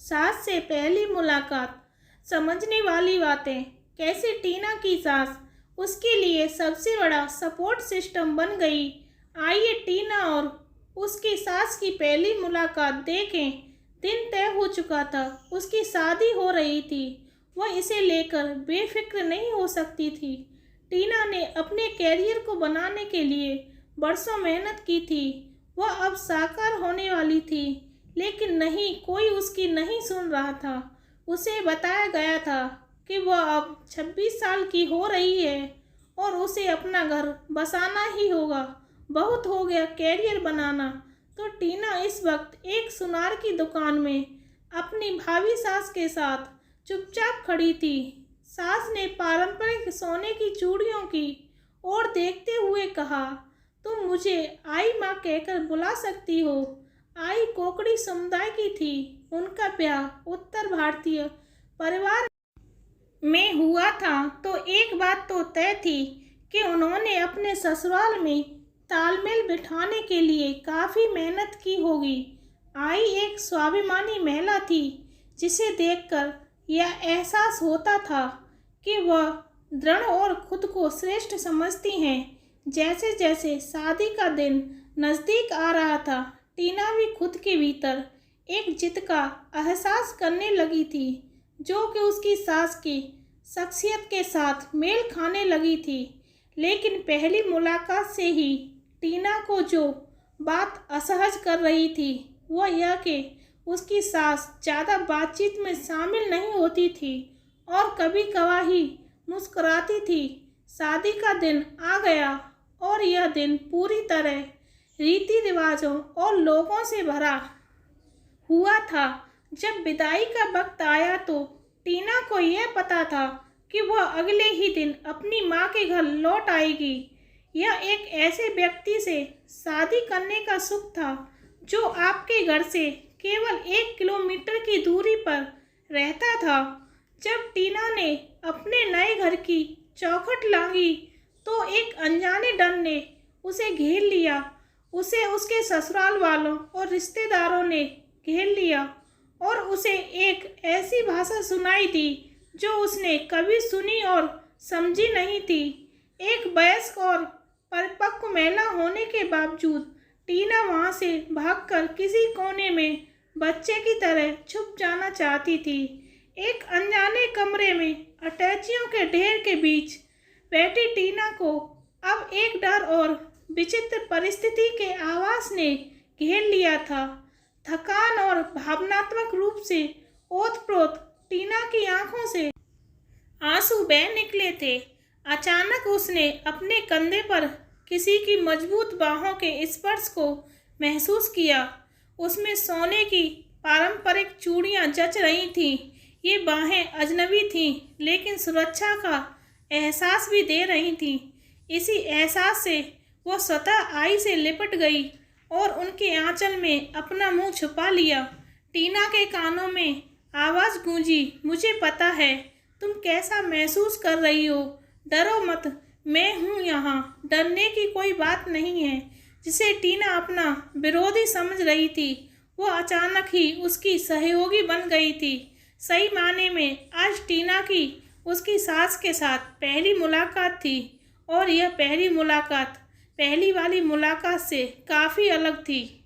सास से पहली मुलाकात, समझने वाली बातें। कैसे टीना की सास उसके लिए सबसे बड़ा सपोर्ट सिस्टम बन गई। आइए टीना और उसकी सास की पहली मुलाकात देखें। दिन तय हो चुका था, उसकी शादी हो रही थी। वह इसे लेकर बेफिक्र नहीं हो सकती थी। टीना ने अपने कैरियर को बनाने के लिए बरसों मेहनत की थी। वह अब साकार होने वाली थी, लेकिन नहीं, कोई उसकी नहीं सुन रहा था। उसे बताया गया था कि वह अब 26 साल की हो रही है और उसे अपना घर बसाना ही होगा। बहुत हो गया कैरियर बनाना। तो टीना इस वक्त एक सुनार की दुकान में अपनी भावी सास के साथ चुपचाप खड़ी थी। सास ने पारंपरिक सोने की चूड़ियों की ओर देखते हुए कहा, तुम मुझे आई माँ कहकर बुला सकती हो। आई कोकड़ी समुदाय की थी। उनका ब्याह उत्तर भारतीय परिवार में हुआ था, तो एक बात तो तय थी कि उन्होंने अपने ससुराल में तालमेल बिठाने के लिए काफ़ी मेहनत की होगी। आई एक स्वाभिमानी महिला थी, जिसे देखकर यह एहसास होता था कि वह दृढ़ और खुद को श्रेष्ठ समझती हैं। जैसे जैसे शादी का दिन नज़दीक आ रहा था, टीना भी खुद के भीतर एक जिद का एहसास करने लगी थी, जो कि उसकी सास की शख्सियत के साथ मेल खाने लगी थी। लेकिन पहली मुलाकात से ही टीना को जो बात असहज कर रही थी, वह यह कि उसकी सास ज़्यादा बातचीत में शामिल नहीं होती थी और कभी कभार ही मुस्कुराती थी। शादी का दिन आ गया और यह दिन पूरी तरह रीति रिवाजों और लोगों से भरा हुआ था। जब विदाई का वक्त आया तो टीना को यह पता था कि वह अगले ही दिन अपनी माँ के घर लौट आएगी। यह एक ऐसे व्यक्ति से शादी करने का सुख था जो आपके घर से केवल 1 किलोमीटर की दूरी पर रहता था। जब टीना ने अपने नए घर की चौखट लांघी तो एक अनजाने डर ने उसे घेर लिया। उसे उसके ससुराल वालों और रिश्तेदारों ने घेर लिया और उसे एक ऐसी भाषा सुनाई दी जो उसने कभी सुनी और समझी नहीं थी। एक वयस्क और परिपक्व महिला होने के बावजूद टीना वहां से भागकर किसी कोने में बच्चे की तरह छुप जाना चाहती थी। एक अनजाने कमरे में अटैचियों के ढेर के बीच बैठी टीना को अब एक डर और विचित्र परिस्थिति के आवाज ने घेर लिया था। थकान और भावनात्मक रूप से ओतप्रोत टीना की आंखों से आंसू बह निकले थे। अचानक उसने अपने कंधे पर किसी की मजबूत बाहों के स्पर्श को महसूस किया। उसमें सोने की पारंपरिक चूड़ियां जच रही थीं। ये बाहें अजनबी थीं, लेकिन सुरक्षा का एहसास भी दे रही थीं। इसी एहसास से वह स्वतः आई से लिपट गई और उनके आंचल में अपना मुंह छुपा लिया। टीना के कानों में आवाज़ गूंजी, मुझे पता है तुम कैसा महसूस कर रही हो। डरो मत, मैं हूँ यहाँ। डरने की कोई बात नहीं है। जिसे टीना अपना विरोधी समझ रही थी, वह अचानक ही उसकी सहयोगी बन गई थी। सही मायने में आज टीना की उसकी सास के साथ पहली मुलाकात थी और यह पहली मुलाकात पहली वाली मुलाकात से काफ़ी अलग थी।